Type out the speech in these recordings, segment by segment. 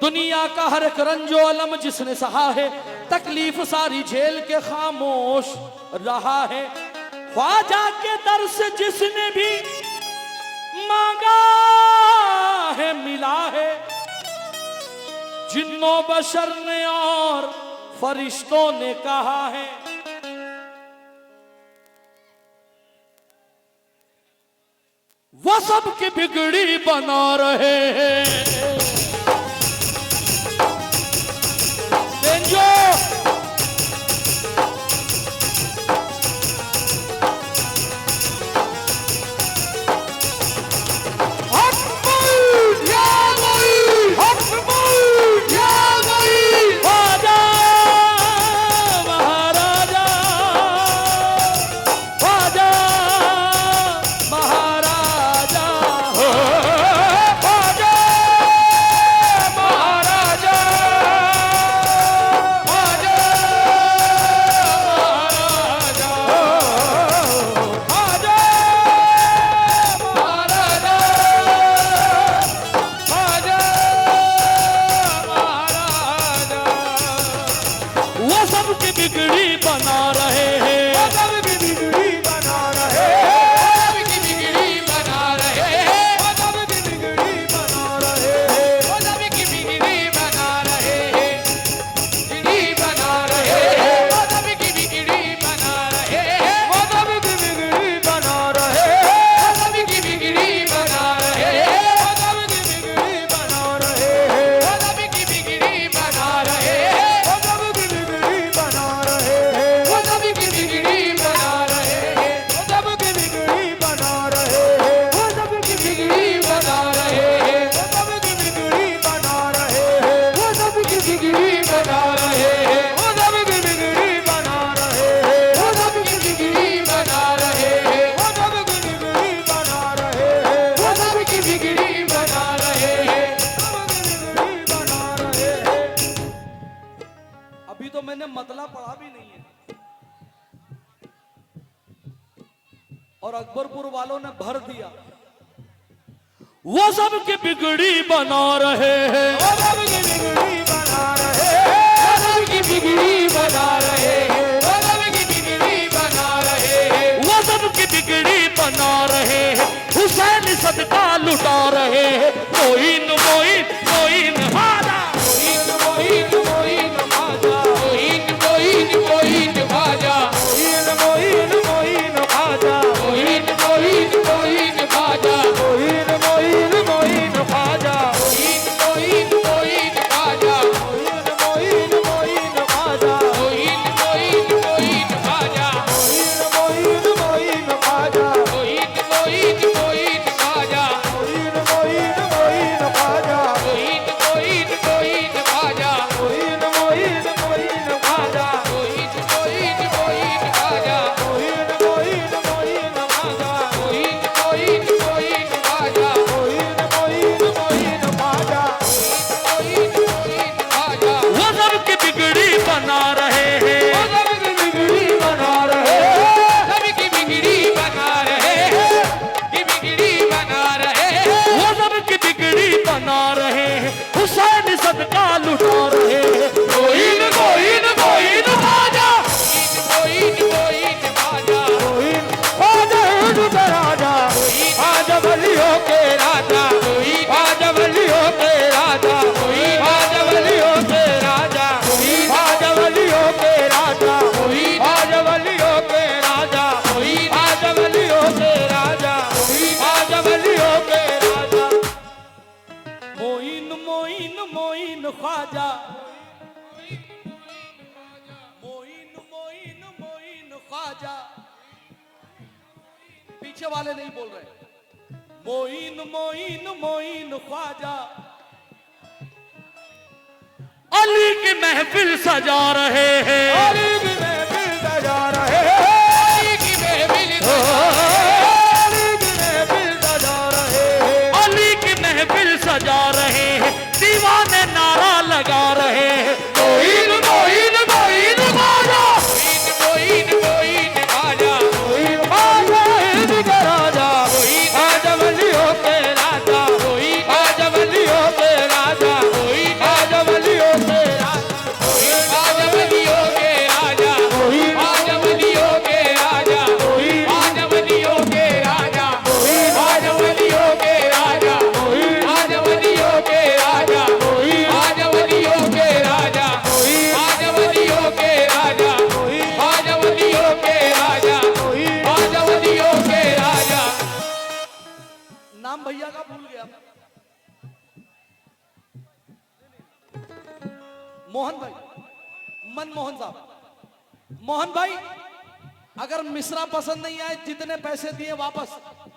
दुनिया का हर एक रंजो अलम जिसने सहा है, तकलीफ सारी झेल के खामोश रहा है। ख्वाजा के दर से जिसने भी मांगा है मिला है, जिन्नों बशर ने और फरिश्तों ने कहा है। वो सबकी बिगड़ी बना रहे हैं। मतला पढ़ा भी नहीं है और अकबरपुर वालों ने भर दिया। वो सब की बिगड़ी बना रहे हैं, वो सब की बिगड़ी बना रहे हैं, वो सब की बिगड़ी बना रहे हैं, वो सब की बिगड़ी बना रहे हैं, वो सब की बिगड़ी बना रहे हैं। हुसैन सदका लुटा रहे हैं। मोइन मोइन मोइन हादा, मोइन मोइन मोइन हादा, मोइन मोइन मोइन हादा, मोइन मोइन मोइन हादा, मोइन मोइन मोइन हादा, मोइन मोइन मोइन हादा, मोइन मोइन मोइन हादा, मोइन मोइन मोइन हादा, मोइन मोइन मोइन हादा, मोइन मोइन मोइन हादा, मोइन मोइन मोइन हादा, मोइन मोइन मोइन हादा, मोइन मोइन मोइन हादा, मोइन मोइन मोइन हादा, मोइन मोइन मोइन हादा, मोइन मोइन मोइन हादा, मोइन मोइन मोइन हादा, मोइन मोइन मोइन हादा, मोइन मोइन हादा। वो सब की बिगड़ी बना रहे हैं, वो सब की बिगड़ी बना रहे हैं, सब की बिगड़ी बना रहे हैं, की बिगड़ी बना रहे हैं, वो सब की बिगड़ी बना रहे हैं। हुसैन सदका लुटा रहे हैं। मोइन मोइन मोइन हादा, मोइन मोइन हादा, मोइन हादा हिंद का राजा, हाजा वलियों के राजा, हाजा वलियों के राजा, हाजा वलियों के राजा, हाजा वलियों के राजा, हाजा वलियों के राजा, हाजा वलियों के राजा, हाजा वलियों के राजा। मोइन मोइन मोइन ख्वाजा, मोइन मोइन मोइन ख्वाजा। पीछे वाले नहीं बोल रहे। मोइन मोइन मोइन ख्वाजा, अली की महफिल सजा रहे हैं, अली की महफिल सजा रहे हैं, अली की महफिल सजा रहे हैं, अली की महफिल सजा रहे हैं। दीवाने नारा लगा रहे हैं। मोइन मोइन मोइन ख्वाजा, मोइन मोइन ख्वाजा, हाजा हिंद का राजा, हाजा वलियों के राजा, हाजा वलियों के राजा, मोहन भाई, मनमोहन साहब, मोहन भाई, अगर मिश्रा पसंद नहीं आए, जितने पैसे दिए वापस।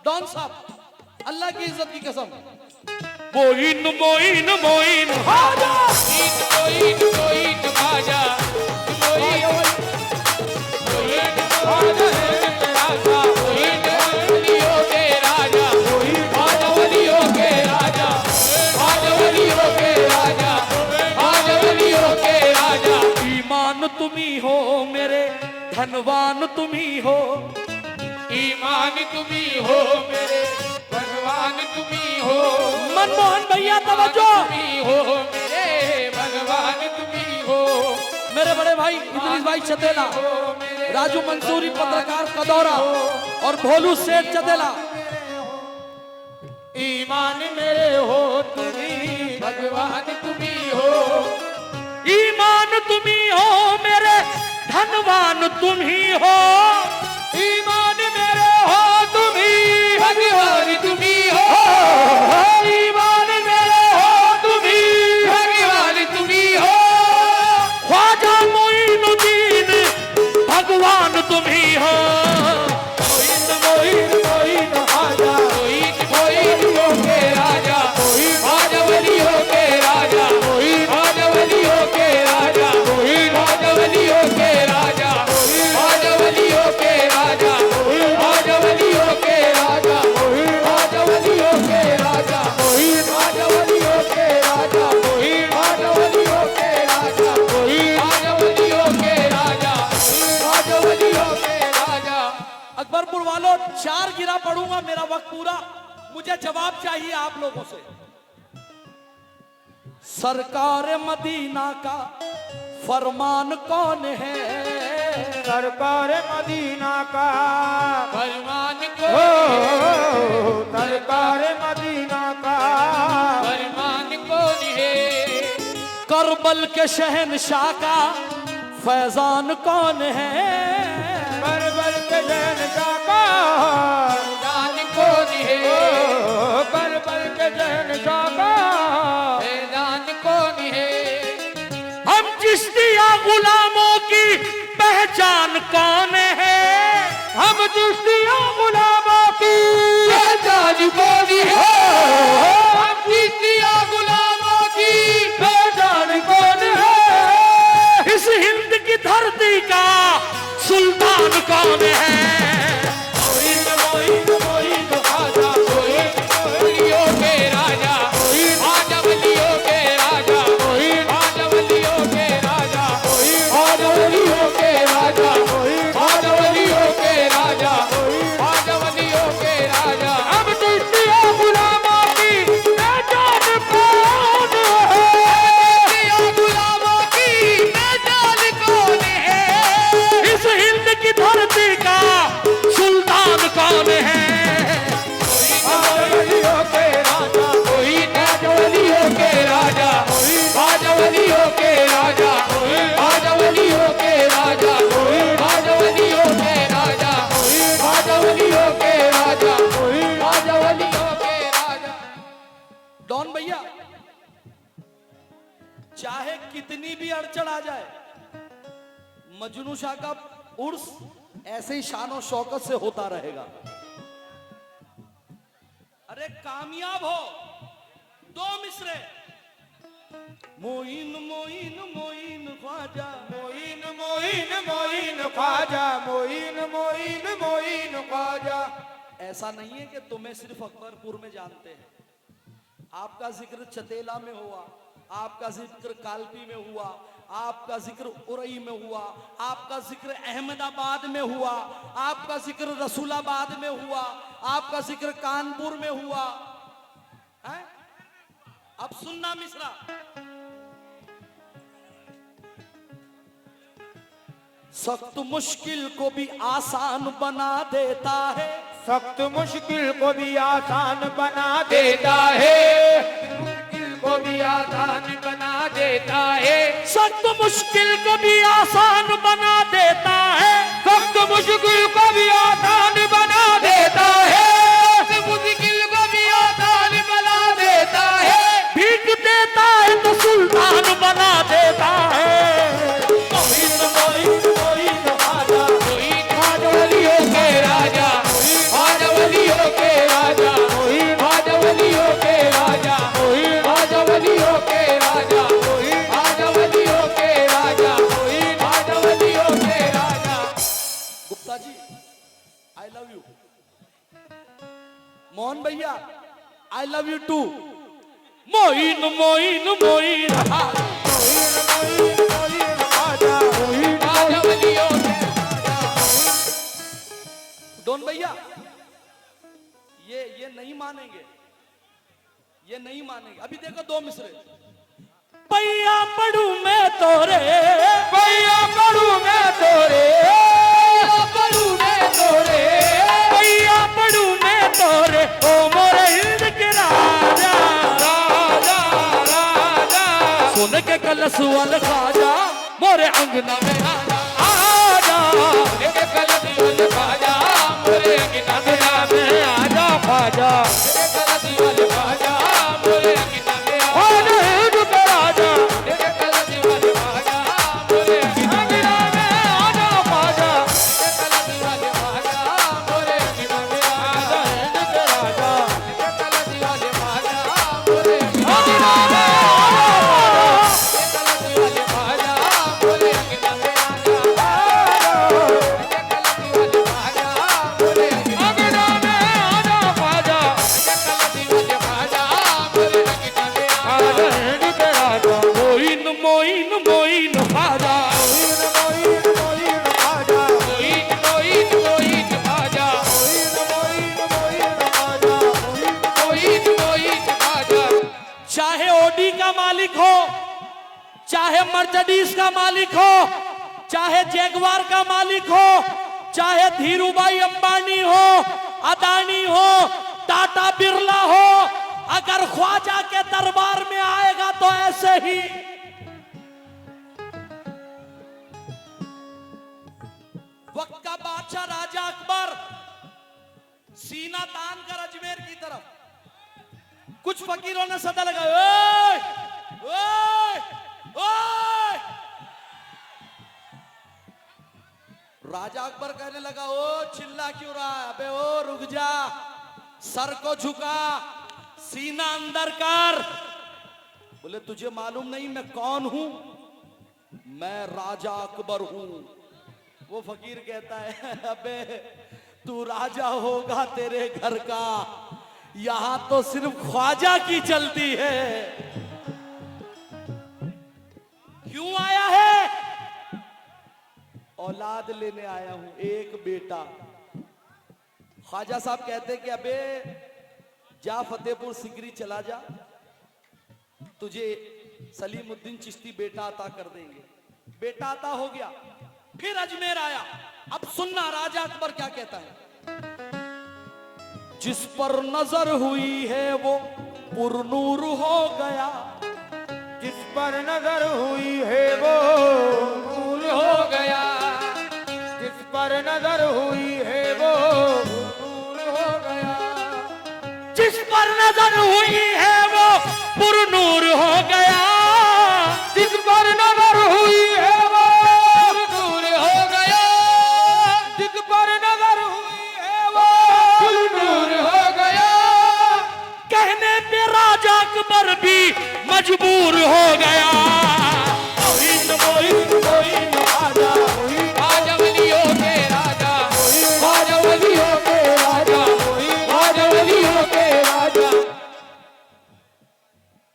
डॉन साहब, अल्लाह की इज्जत की कसम, मोइन मोइन मोइन खाजा, मोइन मोइन खाजा, मोइन मोइन खाजा है राजा, मोइन वलियों के राजा, आज वलियों के राजा, आज वलियों के राजा, आज वलियों के राजा। ईमान तुम्ही हो मेरे, धनवान तुम्ही हो, ईमान तुम्ही हो मेरे, भगवान तुम्ही हो। मनमोहन भैया तवज्जो, तुम्ही हो मेरे, भगवान तुम्ही हो। मेरे बड़े भाई इदरीस भाई चतेला, राजू मंसूरी पत्रकार कदौरा और भोलू सेठ चतेला, ईमान मेरे हो तुम्ही, भगवान तुम्ही हो, ईमान तुम्ही हो मेरे, धनवान तुम्ही हो, ईमान मेरे हो तुम्ही, भगवान तुम्ही हो, ईमान मेरे हो तुम्ही, भगवान तुम्ही हो, ख्वाजा मोइनुद्दीन भगवान तुम्ही हो। मोइन मोइन मोइन ख्वाजा, मोइन मोइनुओं के राजा, ख्वाजा वलियों के राजा, ख्वाजा वलियों के राजा, ख्वाजा वलियों के राजा, ख्वाजा वलियों के राजा, ख्वाजा वलियों के राजा, ख्वाजा वलियों के राजा, ख्वाजा वलियों के राजा, ख्वाजा वलियों के राजा, ख्वाजा वलियों के राजा, ख्वाजा वलियों के राजा। अकबरपुर वालों, 4 गिरा पढ़ूंगा, मेरा वक्त पूरा, मुझे जवाब चाहिए आप लोगों से। सरकार मदीना का फरमान कौन है? सरकार मदीना का फरमान सरकार मदीना का फरमान कौन है? करबल के शहनशाह का फैजान कौन है? करबल के शहनशाह का फैजान कौन है? करबल के शहनशाह का फैजान कौन है? हम चिश्तिया गुलामों की पहचान कौन है? हम चिश्तिया गुलामों की पहचान कौन है? हम चिश्तिया गुलामों की पहचान कौन है? इस हिंद की धरती का सुल्तान कौन है? मोइन मोइन मोइन खाजा, मोइन वलियों के राजा, आज वलियों के राजा, आज वलियों के राजा, आज वलियों के राजा, आज वलियों के राजा, आज वलियों के राजा। हम चिश्तिया गुलामों की पहचान कौन है? चिश्तिया गुलामों की पहचान कौन है? इस हिंद की धरती का सुल्तान कौन है? वलियों के राजा, आज वलियों के राजा, आज वलियों के राजा, आज वलियों के राजा, आज वलियों के राजा, आज वलियों के राजा, आज वलियों के राजा। डॉन भैया, चाहे कितनी भी अड़चन आ जाए, मजनू शाह का उर्स ऐसे ही शान और शौकत से होता रहेगा। अरे कामयाब हो, 2 मिसरे, मोइन मोइन मोइन ख्वाजा, मोइन मोइन मोइन ख्वाजा, मोइन मोइन मोइन ख्वाजा। ऐसा नहीं है कि तुम्हें सिर्फ अकबरपुर में जानते हैं। आपका जिक्र चतेला में हुआ, आपका जिक्र कालपी में हुआ, आपका जिक्र उरई में हुआ, आपका जिक्र अहमदाबाद में हुआ, आपका जिक्र रसूलाबाद में हुआ, आपका जिक्र कानपुर में हुआ है? अब सुनना मिश्रा, सख्त मुश्किल को भी आसान बना देता है, सख्त मुश्किल को भी आसान बना देता है, मुश्किल को भी आसान बना देता है, सख्त मुश्किल को भी आसान बना देता है, सख्त मुश्किल को भी आसान बना देता है, मुश्किल को भी आसान बना देता है, भीख देता है तो सुल्तान बना देता love you too. Moin Moin Moin डोन भैया, ये नहीं मानेंगे, ये नहीं मानेंगे। अभी देखो दो मिसरे। पैया पढ़ू मैं तोरे, पैया पढ़ू मैं तोरे, पढ़ू मैं तोरे, पैया पढ़ू मैं तोरे, ओ मोरे हिंद के राजा, राजा राजा। सुन के कलश वाल खाजा, मोरे अंगना में आजा, आजा। लेके कलश वाल खाजा, मोरे अंगना में आजा, खाजा। लेके कलश वाल खाजा, मोरे अंगना में आजा, हिंद के राजा। लेके कलश वाल खाजा, मोरे अंगना में आजा, खाजा। लेके कलश वाल खाजा, मोरे अंगना में आजा, हिंद के राजा। लेके कलश वाल खाजा, मोरे अंगना में आजा, मोइन मोइन मोइन खाजा, चाहे ओडी का मालिक हो, चाहे मर्सिडीज का मालिक हो, चाहे जैगवार का मालिक हो, चाहे धीरूभाई अंबानी हो, अदानी हो, टाटा बिरला हो, अगर ख्वाजा के दरबार में आएगा तो ऐसे ही वक्त का बादशाह राजा अकबर सीना तान कर अजमेर की तरफ, कुछ फकीरों ने सदा लगाया, ओए ओए ओए। राजा अकबर कहने लगा, ओ चिल्ला क्यों रहा है? अबे ओ रुक जा, सर को झुका, सीना अंदर कर। बोले तुझे मालूम नहीं मैं कौन हूं? मैं राजा अकबर हूं। वो फकीर कहता है, अबे तू राजा होगा तेरे घर का, यहां तो सिर्फ ख्वाजा की चलती है। क्यों आया है? औलाद लेने आया हूं, एक बेटा। ख्वाजा साहब कहते हैं कि अबे जा फतेहपुर सिकरी चला जा, तुझे सलीमुद्दीन चिश्ती बेटा अता कर देंगे। बेटा अता हो गया, फिर अजमेर आया। अब सुनना राजा अकबर क्या कहता है। जिस पर नजर हुई है वो पुरनूर हो गया, जिस पर नजर हुई है वो नूर हो गया, जिस पर नजर हुई है वो नूर हो गया, जिस पर नजर हुई है वो पुरनूर हो गया, जिस पर नजर हुई है वो नूर हो गया, जिस पर नजर हुई है वो नूर हो गया। कहने पे राजा अकबर भी मजबूर हो गया। आजा वलियों के राजा, आजा वलियों के राजा, आजा वलियों के राजा।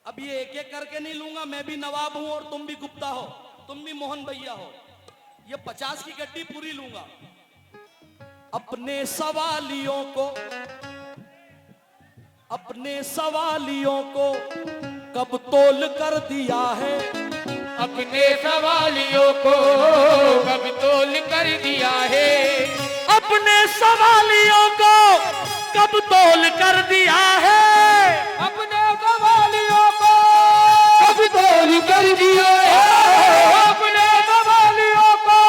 अब ये एक एक करके नहीं लूंगा, मैं भी नवाब हूं और तुम भी गुप्ता हो, तुम भी मोहन भैया हो। ये 50 की गड्डी पूरी लूंगा। अपने सवालियों को, अपने सवालियों को कब तोल कर दिया है, अपने सवालियों को कब तोल कर दिया है, अपने सवालियों को कब तोल कर दिया है, अपने सवालियों को कब तोल कर दिया है, अपने सवालियों को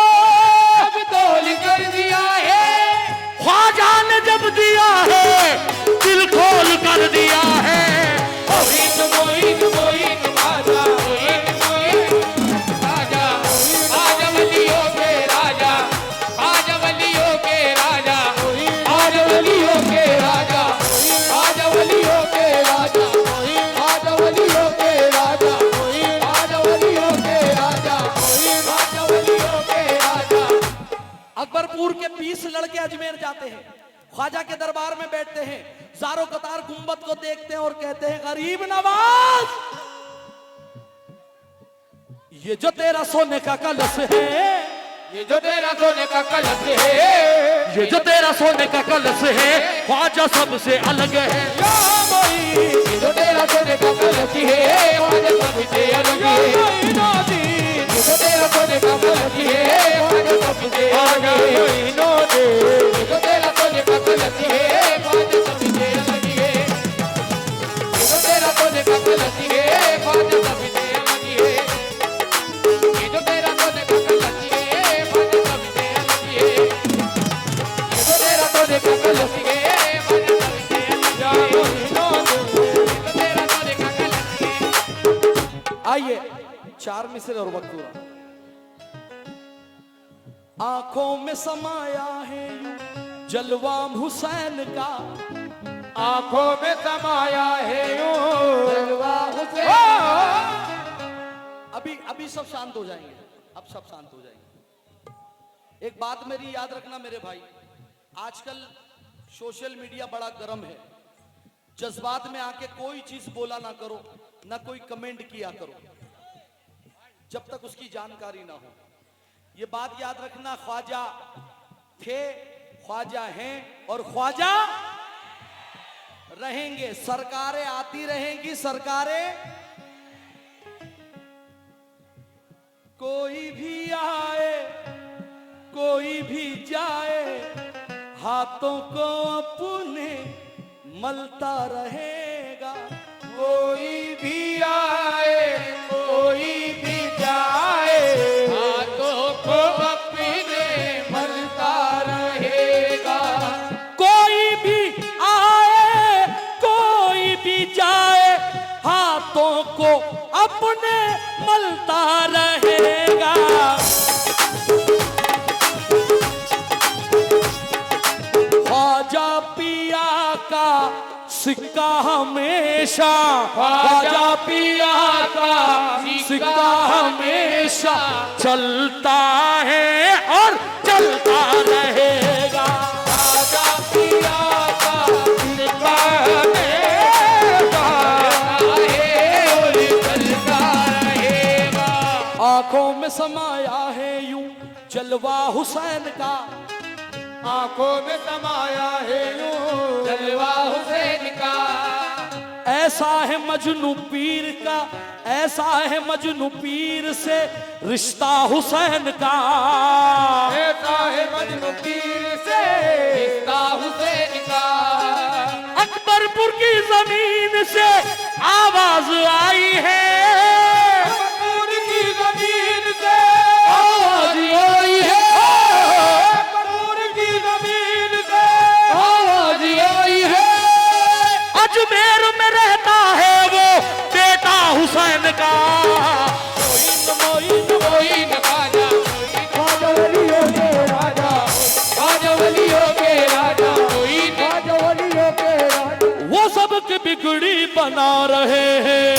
कब तोल कर दिया है। ख्वाजा ने जब दिया है दिल खोल कर दिया है। मोहित मोहित मोहित राजा, मोहित मोहित राजा, आजा वलियों के राजा, आजा वलियों के राजा, आजा वलियों के राजा, आजा वलियों के राजा, आजा वलियों के राजा, आजा वलियों के राजा, आजा वलियों के राजा। अकबरपुर के 20 लड़के अजमेर जाते हैं, ख्वाजा के दरबार में बैठते हैं, ज़ारो कतार गुंबद को देखते हैं और कहते हैं गरीब नवाज, ये जो तेरा सोने का कलश है, ये जो तेरा सोने का कलश है, ये जो तेरा सोने का कलश है, ख्वाजा सबसे अलग है। या मोई, ये जो तेरा सोने का कलश है, ख्वाजा सबसे अलग या है। मोइनुद्दीन, ये जो तेरा सोने का कलश है, ख्वाजा सबसे अलग है। मोइनुद्दीन, ये जो तेरा सोने का कलश है, ख्वाजा सबसे अलग है। ये जो तेरा सोने का कलश है, ख्वाजा सबसे अलग है। ये जो तेरा सोने का कलश है, ख्वाजा सबसे अलग है। ये जो तेरा सोने का कलश है, ख्वाजा सबसे अलग या है। मोइनुद्दीन। ये जो तेरा सोने का कलश है। आइए 4 मिसरे और वक्त पूरा। आंखों में समाया है यूं जलवा हुसैन का, आंखों में समाया है यूं जलवा हुसैन। अभी सब शांत हो जाएंगे, अब सब शांत हो जाएंगे। एक बात मेरी याद रखना मेरे भाई, आजकल सोशल मीडिया बड़ा गर्म है, जज्बात में आके कोई चीज बोला ना करो, ना कोई कमेंट किया करो जब तक उसकी जानकारी ना हो। ये बात याद रखना, ख्वाजा थे, ख्वाजा हैं और ख्वाजा रहेंगे। सरकारें आती रहेंगी, सरकारें, कोई भी आए कोई भी जाए, हाथों को अपने मलता रहेगा। कोई भी आए कोई भी जाए, हाथों को अपने मलता रहेगा। कोई भी आए कोई भी जाए, हाथों को अपने मलता रहेगा। ख्वाजा पिया का सिक्का हमेशा, ख्वाजा पिया का सिक्का हमेशा चलता है और चलता रहेगा। ख्वाजा पिया का सिक्का हमेशा है और चलता रहेगा। आंखों में समाया है यूं जलवा हुसैन का, आंखों में समाया है यूं जलवा हुसैन का। ऐसा है मजनू पीर का, ऐसा है मजनू पीर से रिश्ता हुसैन का। ऐसा है मजनू पीर से रिश्ता हुसैन का। अकबरपुर की जमीन से आवाज आई है, अकबरपुर की जमीन से आवाज आई है, अकबरपुर की जमीन से आवाज आई है। अजमेर में रहता है वो बेटा हुसैन का। मोइन मोइन ख्वाजा, ख्वाजा वलियों के राजा, ख्वाजा वलियों के राजा, मोइन ख्वाजा वलियों के राजा। वो सबकी बिगड़ी बना रहे हैं।